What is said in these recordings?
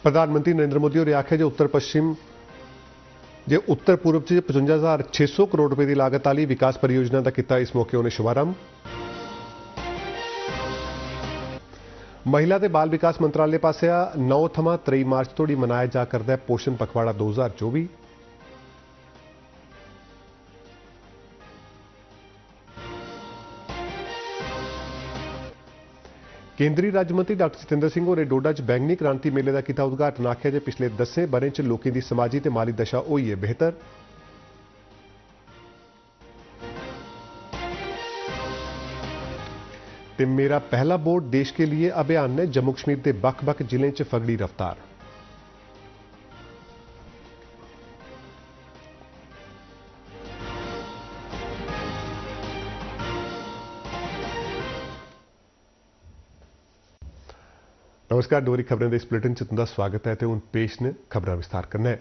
प्रधानमंत्री नरेंद्र मोदी होरें आखेआ जे उत्तर पूर्व च 55,600 करोड़ रुपए की लागत वाली विकास परियोजना का किया इस मौके उन्हें शुभारंभ। महिला ते बाल विकास मंत्रालय पासिया 9 थमां 23 मार्च तोड़ी मनाया जा करदा है पोषण पखवाड़ा 2024। केंद्रीय राज्य मंत्री डॉक्टर जितेंद्र सिंह होरें डोडा च बैंगनी क्रांति मेले का किया उद्घाटन। आखेआ जे पिछले 10 ब'रें च लोकें की समाजी ते माली दशा होई है बेहतर। ते मेरा पहला वोट देश के लिए अभियान ने जम्मू कश्मीर के बक्ख-बक्ख जिलें च फगड़ी रफ्तार। नमस्कार, डोरी खबरें इस बुलेटिन च तुंदा स्वागत है। हुण पेश ने खबरां विस्तार करना है।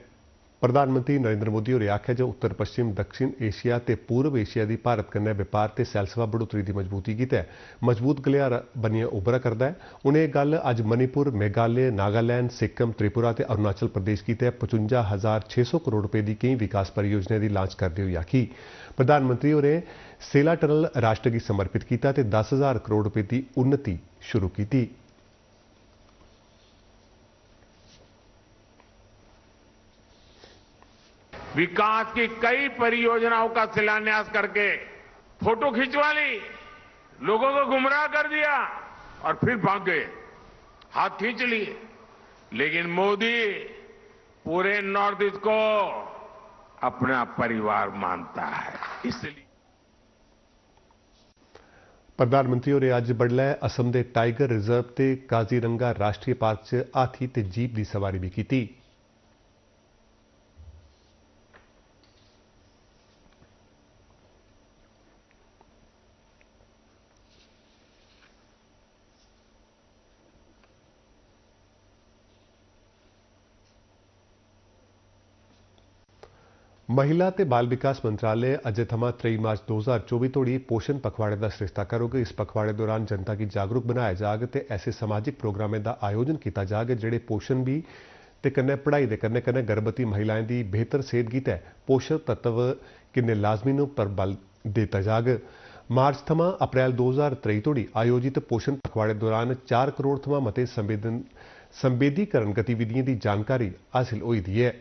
प्रधानमंत्री नरेंद्र मोदी होरें आखेआ जे उत्तर पश्चिम दक्षिण एशिया ते पूर्व एशिया की भारत कन्नै व्यापार ते सैलसफा बढ़ोतरी की मजबूती गितै मजबूत गलियारा बनियै उभरा करदा है। उन्हें यह गल अज मणिपुर, मेघालय, नागालैंड, सिक्किम, त्रिपुरा ते अरुणाचल प्रदेश गितै 55,600 करोड़ रुपए की कई विकास परियोजनाएं की लांच करते हुए आखी। प्रधानमंत्री होरें सेला टनल राष्ट्र की समर्पित किया ते 10,000 करोड़ रुपए की उन्नति शुरू की। विकास की कई परियोजनाओं का शिलान्यास करके फोटो खिंचवा ली, लोगों को गुमराह कर दिया और फिर भाग गए, हाथ खींच लिए। लेकिन मोदी पूरे नॉर्थ ईस्ट को अपना परिवार मानता है, इसलिए प्रधानमंत्री होरें अज बडलै असम के टाइगर रिजर्व ते काजीरंगा राष्ट्रीय पार्क च हाथी ते जीप की सवारी भी की। महिला ते बाल विकास मंत्रालय अजे थमां 23 मार्च 2024 तोड़ी पोषण पखवाड़े का सरिस्ता करोगे। इस पखवाड़े दौरान जनता की जागरूक बनाया जाग ते ऐसे समाजिक प्रोग्रामें का आयोजन किया जाग जेड़े पोषण भी ते कन्नै पढ़ाई दे कन्नै कन्नै गर्भवती महिलाएं की बेहतर सेहत गितै पोषण तत्व किन्ने लाजमी न पर बल दिता जाग। मार्च थमां अप्रैल 2023 तोड़ी आयोजित पोषण पखवाड़े दौरान 4 करोड़ थमां मते संवेदीकरण गतिविधियों की जानकारी हासिल हुई दी है।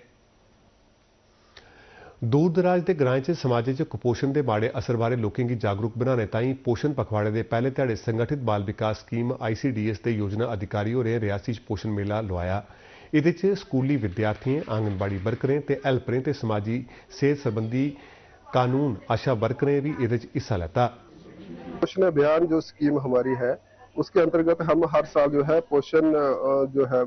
दूर दराज के ग्राएं च समाज च कुपोषण के माड़े असर बारे लोगों की जागरूक बनाने ताईं पोषण पखवाड़े के पहले ध्याड़े संगठित बाल विकास स्कीम ICDS के योजना अधिकारी होरें रियासी च पोषण मेला लोआया। इहदे च स्कूली विद्यार्थियों, आंगनबाड़ी वर्करें ते हैल्परें ते समाजी सेहत संबंधी कानून आशा वर्करें भी इहदे च हिस्सा लैता। पोषण अभियान जो स्कीम हमारी है उसके अंतर्गत हम हर साल जो है पोषण जो है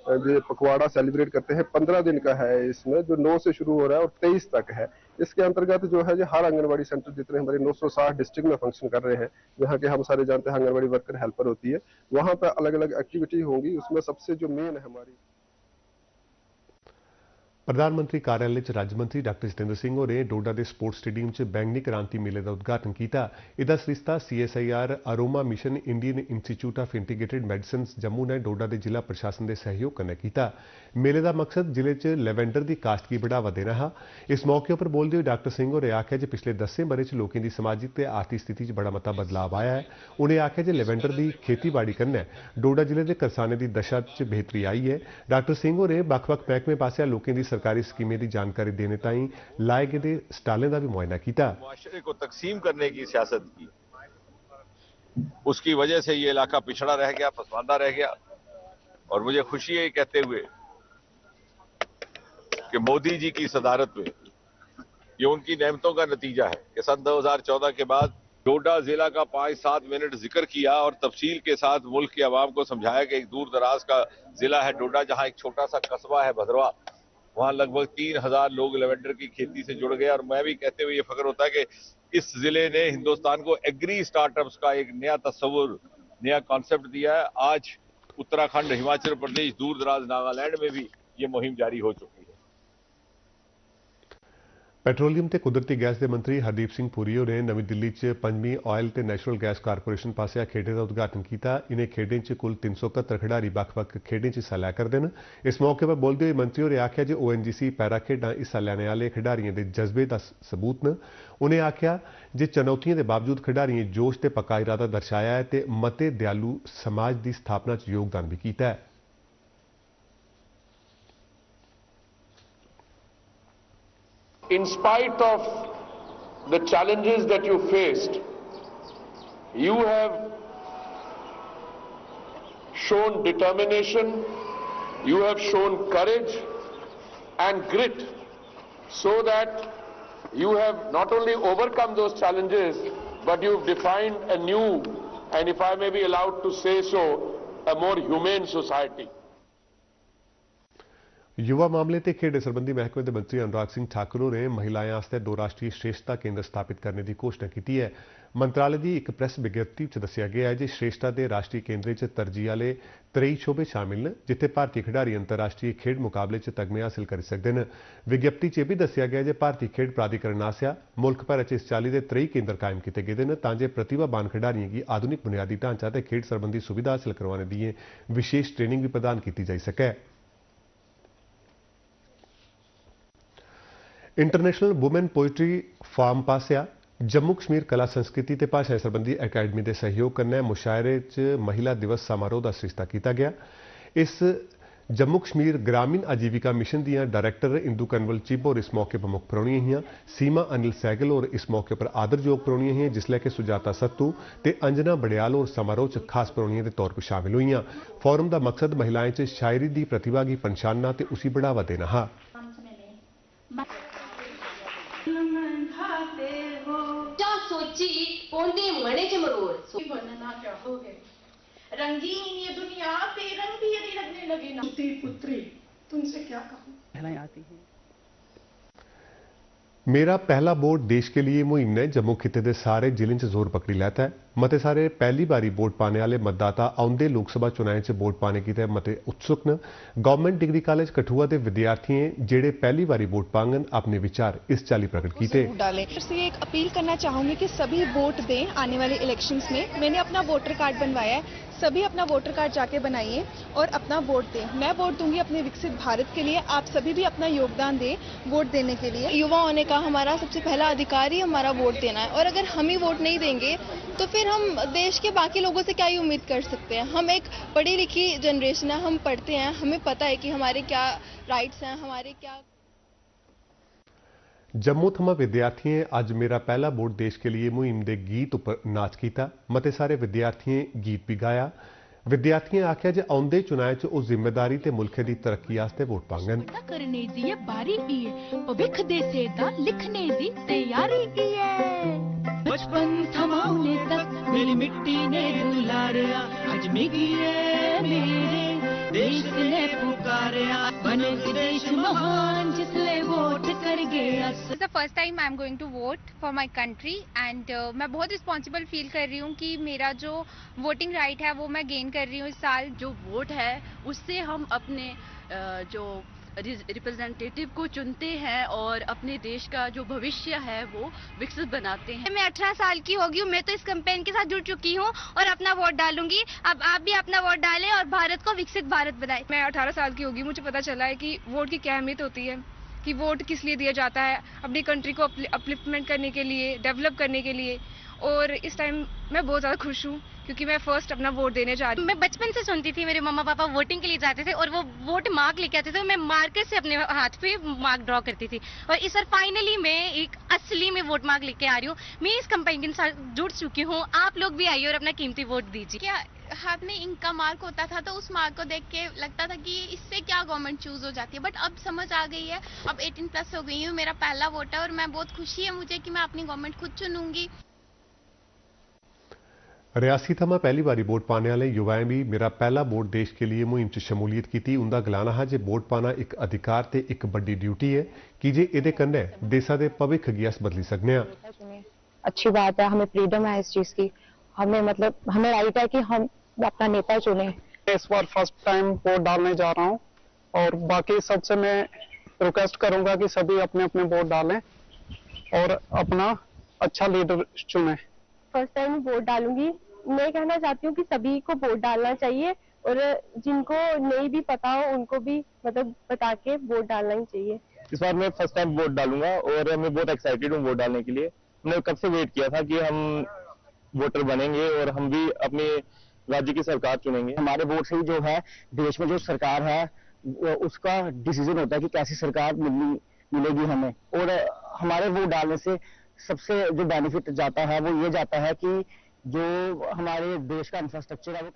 जो पखवाड़ा सेलिब्रेट करते हैं। 15 दिन का है इसमें, जो 9 से शुरू हो रहा है और 23 तक है। इसके अंतर्गत जो है हर आंगनबाड़ी सेंटर जितने हमारे 960 डिस्ट्रिक्ट में फंक्शन कर रहे हैं, जहाँ के हम सारे जानते हैं आंगनबाड़ी वर्कर हेल्पर होती है, वहाँ पर अलग अलग एक्टिविटी होंगी। उसमें सबसे जो मेन है हमारी प्रधानमंत्री कार्यालय च राज्य मंत्री डॉक्टर जितेंद्र सिंह होरें डोडा के स्पोर्ट्स स्टेडियम च बैंगनी क्रांति मेले का उद्घाटन किया। इसका सरिस्ता CSIR aroma mission Indian institute of integrated medicine Jammu ने डोडा के जिला प्रशासन के सहयोग कन्नै किया। मेले का मकसद जिले च लैवेंडर की काश्त की बढ़ावा देना है। इस मौके पर बोलते हुए डॉक्टर सिंह होरें आखेआ जे पिछले 10 ब'रें च लोगों की समाजिक ते आर्थिक स्थिति च बड़ा मता बदलाव आया है। उन्हें आखेआ जे लैवेंडर की खेतीबाड़ी कन्नै डोडा जिले के करसानें की दशा च बेहतरी आई है। डॉक्टर सिंह होरें बक्ख-बक्ख महकमे पासेआ लोगों की सरकारी स्कीमें की जानकारी देने ताईं लाए गए स्टालें का भी मुआयना किया। मुआशरे को तकसीम करने की सियासत की, उसकी वजह से ये इलाका पिछड़ा रह गया, पसमानदा रह गया। और मुझे खुशी है कहते हुए कि मोदी जी की सदारत में ये उनकी नेमतों का नतीजा है कि सन 2014 के बाद डोडा जिला का 5-7 मिनट जिक्र किया और तफसील के साथ मुल्क के अवाम को समझाया कि एक दूर दराज का जिला है डोडा, जहां एक छोटा सा कस्बा है भद्रवा, वहां लगभग 3,000 लोग लेवेंडर की खेती से जुड़ गए। और मैं भी कहते हुए ये फख्र होता है कि इस जिले ने हिंदुस्तान को एग्री स्टार्टअप्स का एक नया तस्वुर, नया कॉन्सेप्ट दिया है। आज उत्तराखंड, हिमाचल प्रदेश, दूर दराज नागालैंड में भी ये मुहिम जारी हो चुकी है। ਪੈਟਰੋਲੀਅਮ ਤੇ ਕੁਦਰਤੀ ਗੈਸ ਦੇ ਮੰਤਰੀ ਹਰਦੀਪ ਸਿੰਘ ਪੁਰੀ ਨੇ ਨਵੀਂ ਦਿੱਲੀ 'ਚ 5ਵੀਂ ਆਇਲ ਤੇ ਨੈਸ਼ਨਲ ਗੈਸ ਕਾਰਪੋਰੇਸ਼ਨ ਪਾਸਿਆ ਖੇਡੇ ਦਾ ਉਦਘਾਟਨ ਕੀਤਾ। ਇਨੇ ਖੇਡਾਂ 'ਚ ਕੁੱਲ 371 ਖਿਡਾਰੀ ਵੱਖ-ਵੱਖ ਖੇਡਾਂ 'ਚ ਹਿੱਸਾ ਲਿਆ ਕਰਦੇ ਨੇ। ਇਸ ਮੌਕੇ 'ਤੇ ਬੋਲਦੇ ਹੋਏ ਮੰਤਰੀ ਹੋਰੇ ਆਖਿਆ ਜੇ ONGC ਪੈਰਾ ਖੇਡਾਂ ਹਿੱਸਾ ਲੈਣ ਵਾਲੇ ਖਿਡਾਰੀਆਂ ਦੇ ਜਜ਼ਬੇ ਦਾ ਸਬੂਤ ਨੇ। ਉਹਨੇ ਆਖਿਆ ਜੇ ਚੁਣੌਤੀਆਂ ਦੇ ਬਾਵਜੂਦ ਖਿਡਾਰੀਆਂ ਜੋਸ਼ ਤੇ ਪੱਕਾ ਇਰਾਦਾ ਦਰਸਾਇਆ ਹੈ ਤੇ ਮਤੇ ਦਿਆਲੂ ਸਮਾਜ ਦੀ ਸਥਾਪਨਾ 'ਚ ਯੋਗਦਾਨ ਵੀ ਕੀਤਾ ਹੈ। In spite of the challenges that you faced, you have shown determination, you have shown courage and grit, so that you have not only overcome those challenges, but you've defined a new, and if I may be allowed to say so, a more humane society. युवा मामले ते खेड संबंधी महकमे के मंत्री अनुराग सिंह ठाकुर ने महिलाएं वास्ते 2 राष्ट्रीय श्रेष्ठता केंद्र स्थापित करने की घोषणा की है। मंत्रालय की एक प्रेस विज्ञप्ति दस्सिया गया है कि श्रेष्ठता के राष्ट्रीय केंद्र च तरजीह वाले 23 शोबे शामिल हैं जिथे भारतीय खिडारी अंतरराष्ट्रीय खेड मुकाबले च तगमे हासिल कर सकते हैं। विज्ञप्ति च भी दस्सिया गया है भारतीय खेड प्राधिकरण आसिया मुल्क भर च इस चाली के 23 केंद्र कायम किए गए हैं ताकि प्रतिभावान खिडारियों की आधुनिक बुनियादी ढांचा ते खेड संबंधी सुविधा हासिल करवाने की विशेष ट्रेनिंग भी प्रदान की जा सके। इंटरनेशनल वुमेन पोइट्री फार्म पासिया जम्मू कश्मीर कला संस्कृति ते भाषा संबंधी अकैडमी के सहयोग कन्नै मुशायरे च महिला दिवस समारोह का सरिस्ता किया गया। इस जम्मू कश्मीर ग्रामीण आजीविका मिशन दियां डायरैक्टर इंदू कनवल चिब और इस मौके पर मुख परौणियां हियां। सीमा अनिल सैगल और इस मौके पर आदरयोग परौणियां हियां जिसलै कि सुजाता सत्तू ते अंजना बड़ियाल और समारोह च खास परौणियां के तौर पर शामिल हुईयां। फोरम का मकसद महिलाएं च शायरी की प्रतिभा की पन्छानना ते उसी बढ़ावा देना हा। सोची पौंदे मणे च मरोड़ बनना चाहोगे रंगीन ये दुनिया बेरंग भी यदि लगने लगे ना पुत्री तुमसे क्या कहूं आती है। मेरा पहला वोट देश के लिए मुहिम ने जम्मू खिते के सारे जिले च जोर पकड़ी लैता है। मते सारे पहली बारी वोट पाने वाले मतदाता आउंदे लोकसभा चुनाव च वोट पाने की मते उत्सुक न। गवर्नमेंट डिग्री कॉलेज कठुआ के विद्यार्थियों जेड़े पहली बारी वोट पांगन अपने विचार इस चाली प्रकट किए। एक अपील करना चाहूंगी कि सभी वोट दें आने वाले इलेक्शंस में। मैंने अपना वोटर कार्ड बनवाया है, सभी अपना वोटर कार्ड जाके बनाइए और अपना वोट दें। मैं वोट दूंगी अपने विकसित भारत के लिए, आप सभी भी अपना योगदान दें वोट देने के लिए। युवा होने का हमारा सबसे पहला अधिकार ही हमारा वोट देना है और अगर हम ही वोट नहीं देंगे तो फिर हम देश के बाकी लोगों से क्या ही उम्मीद कर सकते हैं। हम एक पढ़ी लिखी जनरेशन है, हम पढ़ते हैं, हमें पता है कि हमारे क्या राइट्स हैं, हमारे क्या। जम्मू थमा विद्यार्थियों अज मेरा पहला वोट देश के लिए मुहिम के गीत उपर नाच किया। मते सारे विद्यार्थियों गीत भी गाया। विद्यार्थियों आख्या जे आउंदे चुनाव च उस जिम्मेदारी ते मुल्क की तरक्की वास्ते वोट पांगन। करने दी बारी है भविख देसे दा लिखने दी तैयारी है। बचपन थमाने तक मेरी मिट्टी ने दुलारिया आज मिगी है मेरे देश ने पुकारिया बने देश महान जिसले वोट कर गया। It's the first time I'm going to vote for my country and मैं बहुत रिस्पॉन्सिबल फील कर रही हूँ कि मेरा जो वोटिंग राइट है वो मैं गेन कर रही हूँ इस साल। जो वोट है उससे हम अपने जो रिप्रेजेंटेटिव को चुनते हैं और अपने देश का जो भविष्य है वो विकसित बनाते हैं। मैं 18 साल की होगी हूँ, मैं तो इस कैंपेन के साथ जुड़ चुकी हूँ और अपना वोट डालूंगी। अब आप भी अपना वोट डालें और भारत को विकसित भारत बनाएं। मैं 18 साल की होगी, मुझे पता चला है कि वोट की क्या अहमियत होती है, कि वोट किस लिए दिया जाता है, अपनी कंट्री को अपलिफ्टमेंट करने के लिए, डेवलप करने के लिए। और इस टाइम मैं बहुत ज़्यादा खुश हूँ क्योंकि मैं फर्स्ट अपना वोट देने जा रही हूँ। मैं बचपन से सुनती थी मेरे मम्मा पापा वोटिंग के लिए जाते थे और वो वोट मार्क लेके आते थे, मैं मार्कर से अपने हाथ पे मार्क ड्रॉ करती थी और इस बार फाइनली मैं एक असली में वोट मार्क लेके आ रही हूँ। मैं इस कैंपेन के साथ जुड़ चुकी हूँ, आप लोग भी आइए और अपना कीमती वोट दीजिए। क्या हाथ में इंक का मार्क होता था तो उस मार्क को देख के लगता था कि इससे क्या गवर्नमेंट चूज हो जाती है, बट अब समझ आ गई है। अब 18+ हो गई हूँ, मेरा पहला वोट है और मैं बहुत खुशी है मुझे कि मैं अपनी गवर्नमेंट खुद चुनूंगी। रियासी थमा पहली बारी वोट पाने वाले युवाएं भी मेरा पहला वोट देश के लिए मुहिम च शमूलियत की। उनका गलाना है जे वोट पाना एक अधिकार ते एक बड़ी ड्यूटी है कि जे इहदे कन्नै देशा दे भविख गी अस बदली सकने आ। अच्छी बात है, हमें फ्रीडम है इस चीज की, हमें हमें राइट है कि हम अपना नेता चुने। इस बार फर्स्ट टाइम वोट डालने जा रहा हूँ और बाकी सबसे मैं रिक्वेस्ट करूंगा कि सभी अपने अपने वोट डालें और अपना अच्छा लीडर चुने। फर्स्ट टाइम वोट डालूंगी। मैं कहना चाहती हूँ कि सभी को वोट डालना चाहिए और जिनको नहीं भी पता हो उनको भी मतलब बता के वोट डालना ही चाहिए। इस बार मैं फर्स्ट टाइम वोट डालूंगा और मैं बहुत एक्साइटेड हूँ वोट डालने के लिए। मैंने कब से वेट किया था कि हम वोटर बनेंगे और हम भी अपने राज्य की सरकार चुनेंगे। हमारे वोट से ही जो है देश में जो सरकार है उसका डिसीजन होता है कि कैसी सरकार मिलेगी हमें। और हमारे वोट डालने से सबसे जो बेनिफिट जाता है वो ये जाता है कि जो हमारे देश का इंफ्रास्ट्रक्चर है वो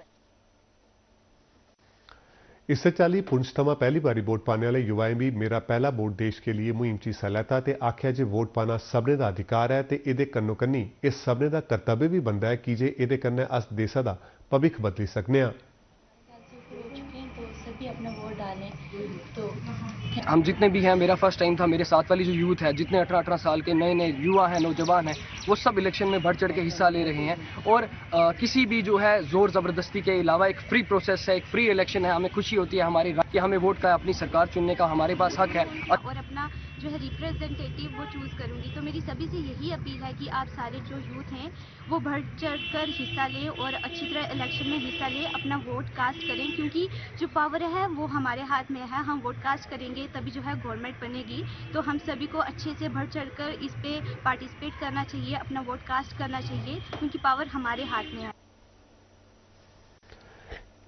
इस चाली पुंछ थमां पहली बारी वोट पाने वाले युवाएं भी मेरा पहला वोट देश के लिए मुहिम च हिस्सा लैता ते आख्या जे वोट पाना सबने दा अधिकार है ते इहदे कन्नो कन्नी इस सबने दा कर्तव्य भी बनदा है कि जे इहदे कन्नै अस देशा दा भविक्ख बदली सकने आं। सभी अपना वोट डालें। तो हम जितने भी हैं, मेरा फर्स्ट टाइम था, मेरे साथ वाली जो यूथ है, जितने 18 साल के नए नए युवा हैं, नौजवान हैं, वो सब इलेक्शन में बढ़ चढ़ के हिस्सा ले रहे हैं। और किसी भी जो है जोर ज़बरदस्ती के अलावा एक फ्री प्रोसेस है, एक फ्री इलेक्शन है। हमें खुशी होती है हमारी कि हमें वोट का अपनी सरकार चुनने का हमारे पास हक है और अपना जो है रिप्रेजेंटेटिव वो चूज़ करूंगी। तो मेरी सभी से यही अपील है कि आप सारे जो यूथ हैं वो बढ़ चढ़ कर हिस्सा लें और अच्छी तरह इलेक्शन में हिस्सा लें, अपना वोट कास्ट करें, क्योंकि जो पावर है वो हमारे हाथ में है। हम वोट कास्ट करेंगे तभी जो है गवर्नमेंट बनेगी। तो हम सभी को अच्छे से बढ़ चढ़ कर इस पे पार्टिसिपेट करना चाहिए, अपना वोट कास्ट करना चाहिए, क्योंकि पावर हमारे हाथ में है।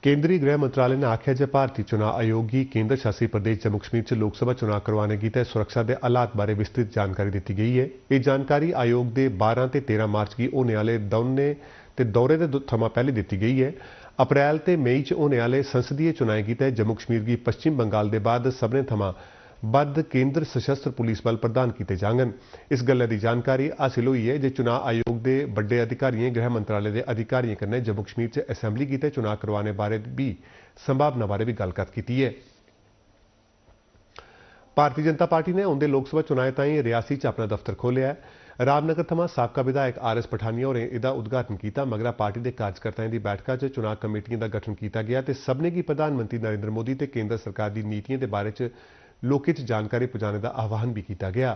केंद्रीय गृह मंत्रालय ने आख्या जे भारतीय चुनाव आयोग गी केंद्र शासित प्रदेश जम्मू कश्मीर च लोकसभा चुनाव करवाने गितै सुरक्षा के हालात बारे विस्तृत जानकारी दी गई है। ये जानकारी आयोग के 12 ते 13 मार्च की होने वाले दौरे के थमां पहले दी गई है। अप्रैल ते मई च होने वाले संसदीय चुनाएं गितै जम्मू कश्मीर की पश्चिम बंगाल के बाद सभनें थमां बद्ध केंद्र सशस्त्र पुलिस बल प्रदान किए जांगन। इस गल्लै दी जानकारी हासिल हुई है जे चुनाव आयोग के बड़े अधिकारियों गृह मंत्रालय के अधिकारियों कन्नै जम्मू कश्मीर च असैंबली गितै चुनाव करवाने बारे भी संभावना बारे भी गलबात की है। भारतीय जनता पार्टी ने औंदे लोकसभा चुनाव ताईं रियासी च अपना दफ्तर खोलिया है। रामनगर थमां साबका विधायक RS पठानिया होरें इसका उद्घाटन किया। मगरा पार्टी के कार्यकर्ताओं की बैठक च चुनाव कमेटियों का गठन किया गया ते सबने की प्रधानमंत्री नरेंद्र मोदी ते केंद्र सरकार की नीतियों के बारे च लोकें च जानकारी पहुंचाने का आह्वान भी किया गया।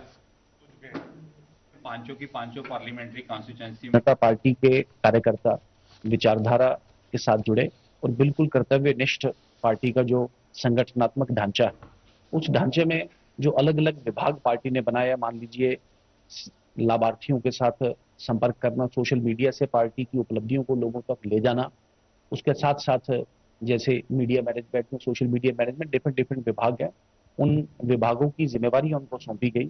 पांचों की पांचों पार्लियामेंट्री कॉन्स्टिट्यूएंसी जनता पार्टी के कार्यकर्ता विचारधारा के साथ जुड़े और बिल्कुल कर्तव्यनिष्ठ पार्टी का जो संगठनात्मक ढांचा है, उस ढांचे में जो अलग अलग विभाग पार्टी ने बनाया, मान लीजिए लाभार्थियों के साथ संपर्क करना, सोशल मीडिया से पार्टी की उपलब्धियों को लोगों तक ले जाना, उसके साथ साथ जैसे मीडिया मैनेजमेंट में सोशल मीडिया मैनेजमेंट डिफरेंट विभाग है, उन विभागों की जिम्मेवारी उनको सौंपी गई।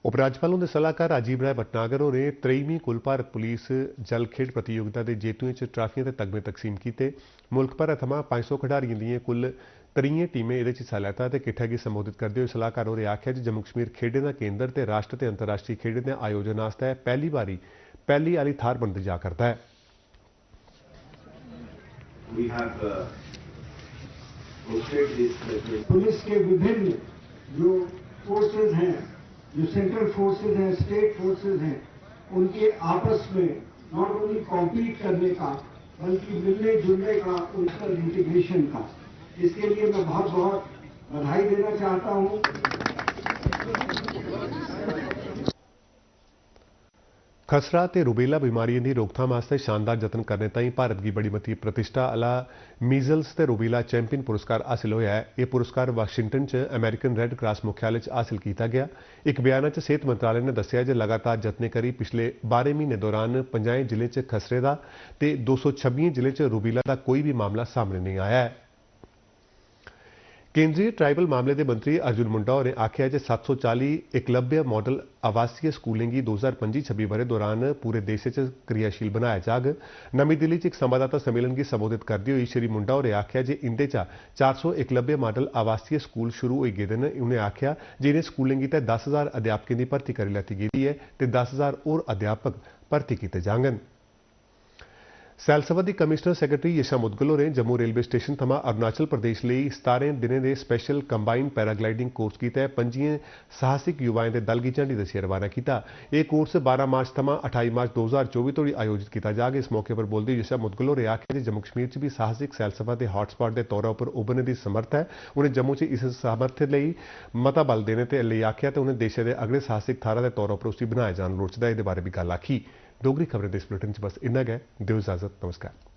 उपराज्यपाल उनके सलाहकार राजीव राय भटनागर होरें 23वीं कुल भारत पुलिस जल खेड प्रतियोगिता के जेतुएं च ट्राफियां ते तगमे तकसीम किए। मुल्क भर थमां 500 खिडारियों दी कुल 23 टीमें इहदे च हिस्सा लैता ते किट्ठा गी संबोधित करते हुए सलाहकार होरें आख्या कि जम्मू कश्मीर खेडें का केंद्र ते राष्ट्र ते अंतर्राष्ट्रीय खेडें के आयोजन वास्ते पहली बारी पहली आली थार बनती जा करता है। पुलिस के विभिन्न जो फोर्सेज हैं, जो सेंट्रल फोर्सेज हैं, स्टेट फोर्सेज हैं, उनके आपस में नॉट ओनली कॉम्पीट करने का बल्कि मिलने जुलने का, उनका इंटीग्रेशन का, इसके लिए मैं बहुत बहुत बधाई देना चाहता हूँ। खसरा ते रूबेला बीमारियों की रोकथाम वास्ते शानदार जतन करने ताईं भारत की बड़ी मती प्रतिष्ठा आला मीजल्स ते रूबेला चैंपियन पुरस्कार हासिल होया है। यह पुरस्कार वाशिंगटन च अमेरिकन रेड क्रॉस मुख्यालय च हासिल किया गया। एक बयान च सेहत मंत्रालय ने दस्सिया जे लगातार जतने करी पिछले 12 महीने दौरान 50 जिले च खसरे का ते 226 जिले च रूबेला का कोई भी मामला सामने नहीं आया है। केंद्रीय ट्राइबल मामले के मंत्री अर्जुन मुंडा होरें आख्या जे 740 एकलव्य मॉडल आवासीय स्कूलें गी 2025-26 बरे दौरान पूरे देश च क्रियाशील बनाया जाग। नमीं दिल्ली च एक संवाददाता सम्मेलन की संबोधित करते हुए श्री मुंडा होरें आख्या जे इंदे चा 400 एकलव्य मॉडल आवासीय स्कूल शुरू हो गए हैं। उन्हें आख्या जे इन्हें स्कूलें गी 10,000 अध्यापकों की भर्ती कर लैती गई है तो 10,000 और अध्यापक भर्ती किए जांगन। सैलसफा दी कमिश्नर सैकटरी यशा मुदगल होरें जम्मू रेलवे स्टेशन थमां अरुणाचल प्रदेश ਲਈ 17 दिनें दे स्पेशल कंबाइंड पैराग्लाइडिंग कोर्स की तैह्त 5 साहसिक युवाएं दे दल गी झंडी दस्सियै रवाना कीता। यह कोर्स 12 मार्च थमां 28 मार्च 2024 तोड़ी आयोजित किया जाएगा। इस मौके पर बोलते यशा मुदगल होरें आखेआ कि जम्मू कश्मीर च भी साहसिक सैलसफा के हॉटस्पॉट के तौर पर उभरने की समर्थ है। उन्हें जम्मू च इस सामर्थ्य लिए मता बल देने ते लिए आखेआ तो उन्हें देश के अगले साहसिक थारा के तौर पर उसी बनाया जाना लोड़चदा। इहदे बारे भी गल आखी। डोगरी खबरें इस बुलेटिन बस इन्ना गै। दिओ इजाजत। नमस्कार।